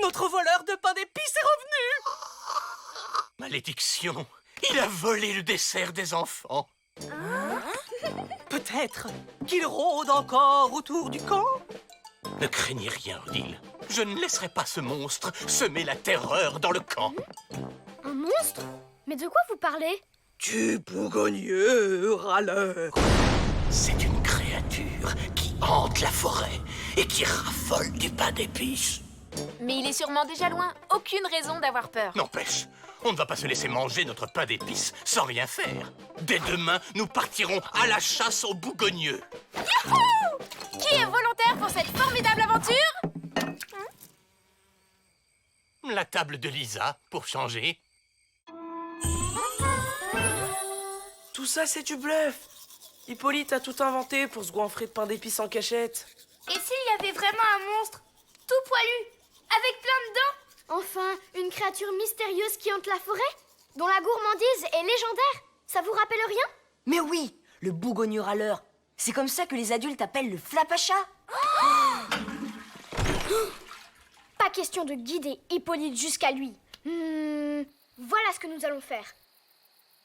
Notre voleur de pain d'épices est revenu! Malédiction! Il a volé le dessert des enfants! Peut-être qu'il rôde encore autour du camp? Ne craignez rien, Odile. Je ne laisserai pas ce monstre semer la terreur dans le camp. Un monstre? Mais de quoi vous parlez? Du bougogneux râleur. C'est une créature qui hante la forêt et qui raffole du pain d'épices. Mais il est sûrement déjà loin. Aucune raison d'avoir peur. N'empêche, on ne va pas se laisser manger notre pain d'épices sans rien faire. Dès demain, nous partirons à la chasse aux bougogneux. Youhou! Qui est volontaire pour cette formidable aventure? La table de Lisa, pour changer. Tout ça, c'est du bluff. Hippolyte a tout inventé pour se goinfrer de pain d'épices en cachette. Et s'il y avait vraiment un monstre, tout poilu, avec plein de dents? Enfin, une créature mystérieuse qui hante la forêt, dont la gourmandise est légendaire. Ça vous rappelle rien? Mais oui, le bougogneux râleur. C'est comme ça que les adultes appellent le flapacha. Pas question de guider Hippolyte jusqu'à lui. Voilà ce que nous allons faire.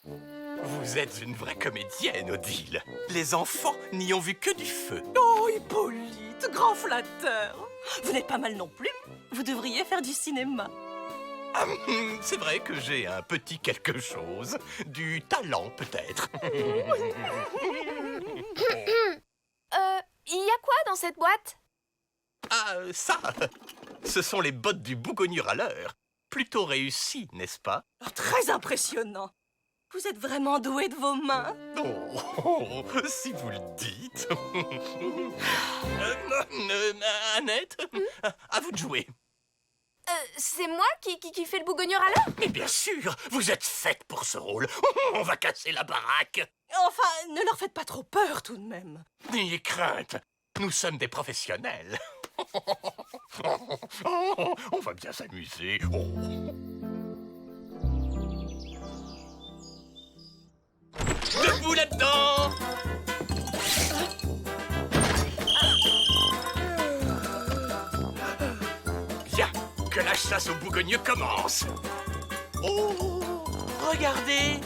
Vous êtes une vraie comédienne, Odile. Les enfants n'y ont vu que du feu. Oh, Hippolyte, grand flatteur. Vous n'êtes pas mal non plus. Vous devriez faire du cinéma. C'est vrai que j'ai un petit quelque chose. Du talent, peut-être. Il y a quoi dans cette boîte? Ah, ça, ce sont les bottes du bougogneux râleur. Plutôt réussi, n'est-ce pas? Oh, très impressionnant. Vous êtes vraiment doué de vos mains. Oh, si vous le dites. Annette, à vous de jouer. C'est moi qui fais le bougogneux râleur? Mais bien sûr, vous êtes faite pour ce rôle. On va casser la baraque. Enfin, ne leur faites pas trop peur tout de même. N'ayez crainte, nous sommes des professionnels. On va bien s'amuser. Debout là-dedans! Bien, que la chasse aux bougogneux commence. Oh, regardez,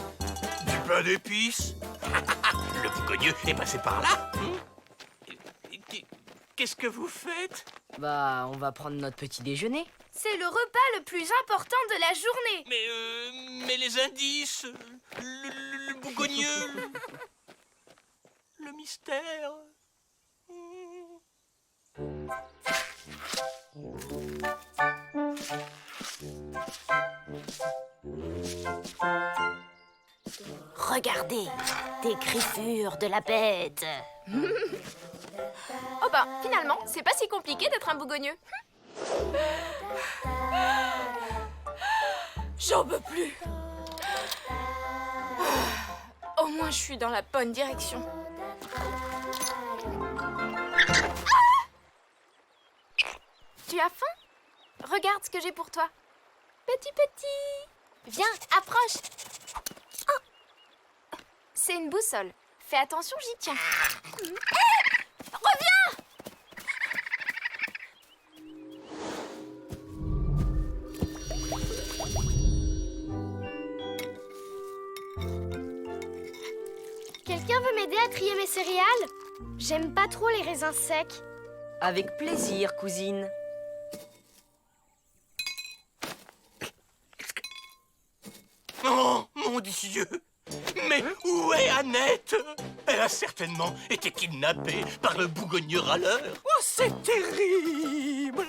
du pain d'épices. Le bougogneux est passé par là. Qu'est-ce que vous faites? Bah, on va prendre notre petit déjeuner. C'est le repas le plus important de la journée. Mais les indices, le bougogneux, le mystère. Regardez, des griffures de la bête. Oh bah, finalement, c'est pas si compliqué d'être un bougogneux. J'en peux plus. Au moins, je suis dans la bonne direction. Tu as faim? Regarde ce que j'ai pour toi. Petit. Viens, approche. Oh. C'est une boussole. Fais attention, j'y tiens. Reviens! Quelqu'un veut m'aider à trier mes céréales? J'aime pas trop les raisins secs. Avec plaisir, cousine. Oh, mon Dieu! Mais où est Annette? Elle a certainement été kidnappée par le bougogneux râleur. Oh, c'est terrible.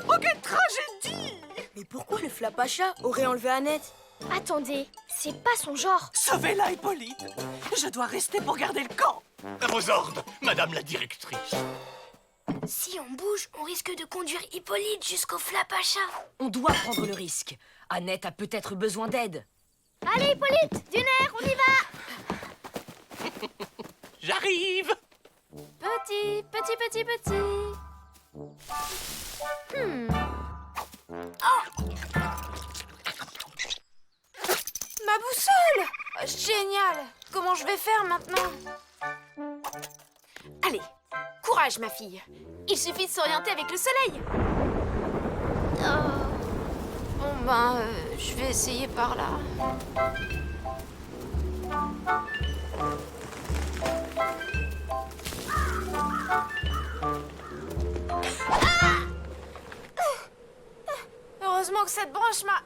Oh, quelle tragédie. Mais pourquoi le flapacha aurait enlevé Annette? Attendez, c'est pas son genre. Sauvez-la, Hippolyte. Je dois rester pour garder le camp. À vos ordres, madame la directrice. Si on bouge, on risque de conduire Hippolyte jusqu'au flapacha. On doit prendre le risque. Annette a peut-être besoin d'aide. Allez, Hippolyte, du nerf, on y va. J'arrive. Petit. Ma boussole! Oh, génial! Comment je vais faire maintenant? Allez, courage ma fille. Il suffit de s'orienter avec le soleil. Oh. je vais essayer par là. Heureusement que cette branche m'a...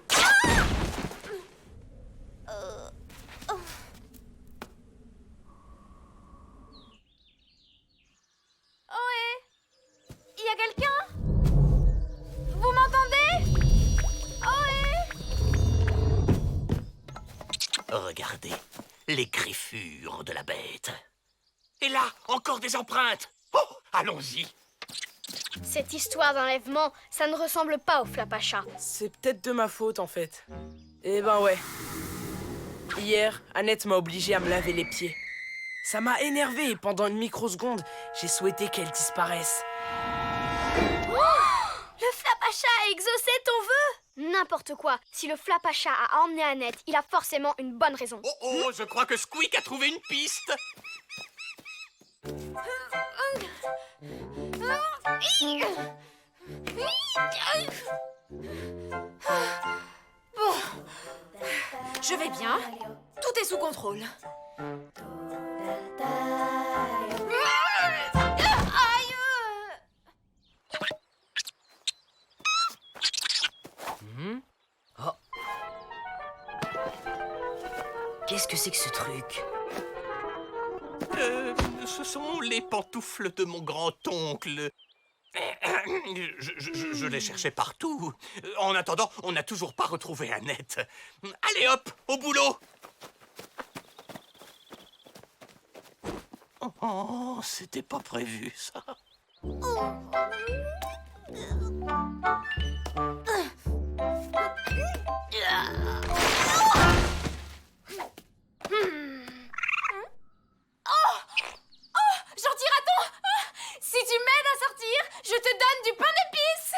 Ohé! Il y a quelqu'un? Vous m'entendez? Ohé! Regardez, les griffures de la bête. Et là, encore des empreintes. Oh, allons-y. Cette histoire d'enlèvement, ça ne ressemble pas au Flapacha. C'est peut-être de ma faute, en fait. Eh ben ouais. Hier, Annette m'a obligé à me laver les pieds. Ça m'a énervé et pendant une microseconde, j'ai souhaité qu'elle disparaisse. Le Flapacha a exaucé ton vœu! N'importe quoi. Si le Flapacha a emmené Annette, il a forcément une bonne raison. Oh, je crois que Squeak a trouvé une piste. Bon, je vais bien. Tout est sous contrôle. Aïe! Oh. Qu'est-ce que c'est que ce truc? Ce sont les pantoufles de mon grand-oncle. Je les cherchais partout. En attendant, on n'a toujours pas retrouvé Annette. Allez hop, au boulot. Oh, c'était pas prévu, ça. Gentil raton! Si tu m'aides à sortir, je te donne du pain d'épices!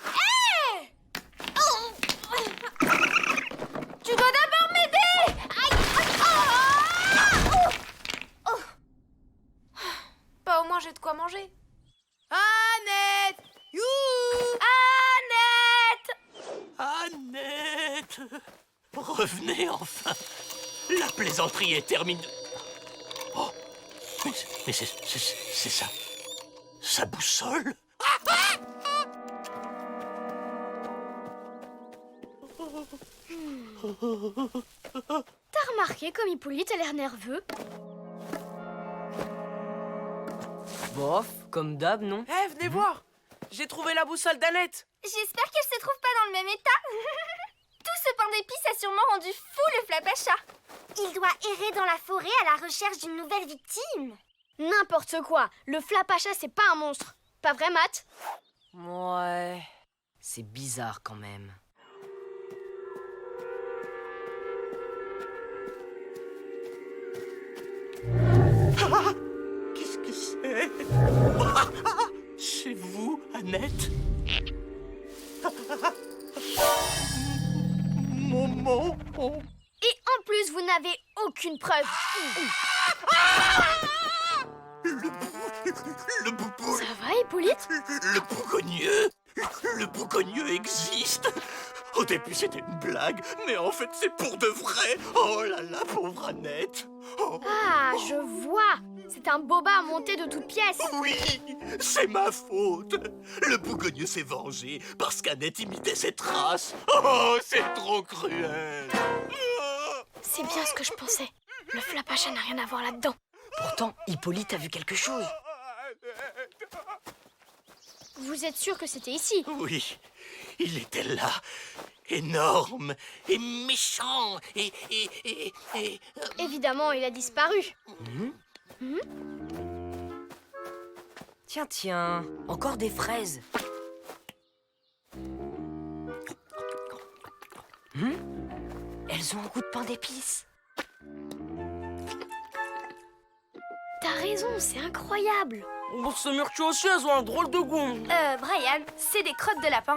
Hé! Tu dois d'abord m'aider! Aïe! Bah au moins j'ai de quoi manger. Annette! Youhou! Annette! Annette! Revenez enfin. La plaisanterie est terminée. Oh, mais c'est ça. Sa boussole. T'as remarqué comme Hippolyte a l'air nerveux? Bof, comme d'hab, non? Eh, venez voir! J'ai trouvé la boussole d'Annette! J'espère qu'elle se trouve pas dans le même état. Tout ce pain d'épices a sûrement rendu fou le Flapacha. Il doit errer dans la forêt à la recherche d'une nouvelle victime. N'importe quoi. Le Flapacha, c'est pas un monstre. Pas vrai, Matt? Ouais. C'est bizarre quand même. Qu'est-ce que c'est? C'est vous, Annette? Maman? Et en plus, vous n'avez aucune preuve. Le boubou! Ça va, Hippolyte? Le bougogneux! Le bougogneux existe! Au début, c'était une blague, mais en fait, c'est pour de vrai! Oh là là, pauvre Annette! Oh, Ah, je vois. C'est un boba monté de toutes pièces. oui! C'est ma faute! Le bougogneux s'est vengé parce qu'Annette imitait ses traces! Oh, c'est trop cruel! C'est bien ce que je pensais. Le Flapacha n'a rien à voir là-dedans. Pourtant, Hippolyte a vu quelque chose. Vous êtes sûr que c'était ici? Oui, il était là, énorme et méchant et Évidemment, il a disparu. Tiens, tiens, encore des fraises. Elles ont un goût de pain d'épices. T'as raison, c'est incroyable. Bon, ce murtu aussi, elles ont un drôle de goût. Brian, c'est des crottes de lapin.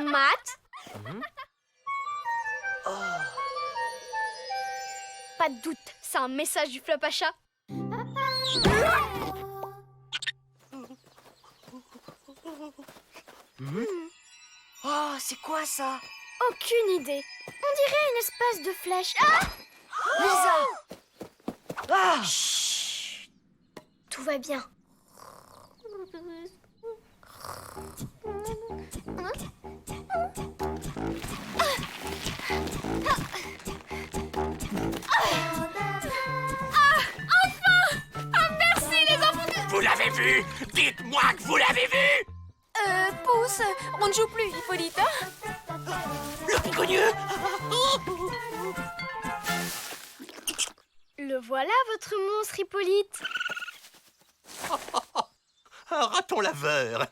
Matt? Pas de doute, c'est un message du Flapacha. Oh, c'est quoi ça? Aucune idée. On dirait une espèce de flèche. Ah! Lisa! Ah! Tout va bien. Merci les enfants. Vous l'avez vu? Dites-moi que vous l'avez vu! Pousse, on ne joue plus, Hippolyte. Le Bougogneux! Le voilà, votre monstre, Hippolyte. Un raton laveur.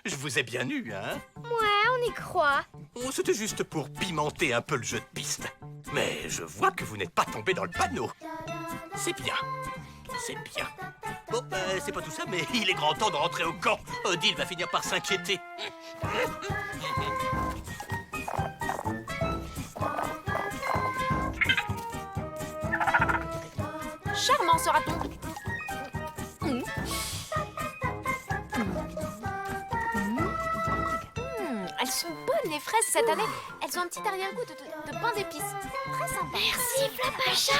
Je vous ai bien eu, hein? Ouais, on y croit. Oh, c'était juste pour pimenter un peu le jeu de piste. Mais je vois que vous n'êtes pas tombé dans le panneau. C'est bien. C'est bien. Bon, c'est pas tout ça, mais il est grand temps de rentrer au camp. Odile va finir par s'inquiéter. Charmant ce raton. Elles sont bonnes les fraises cette année. Elles ont un petit arrière-goût de pain d'épices. Très sympa. Merci, Flapacha.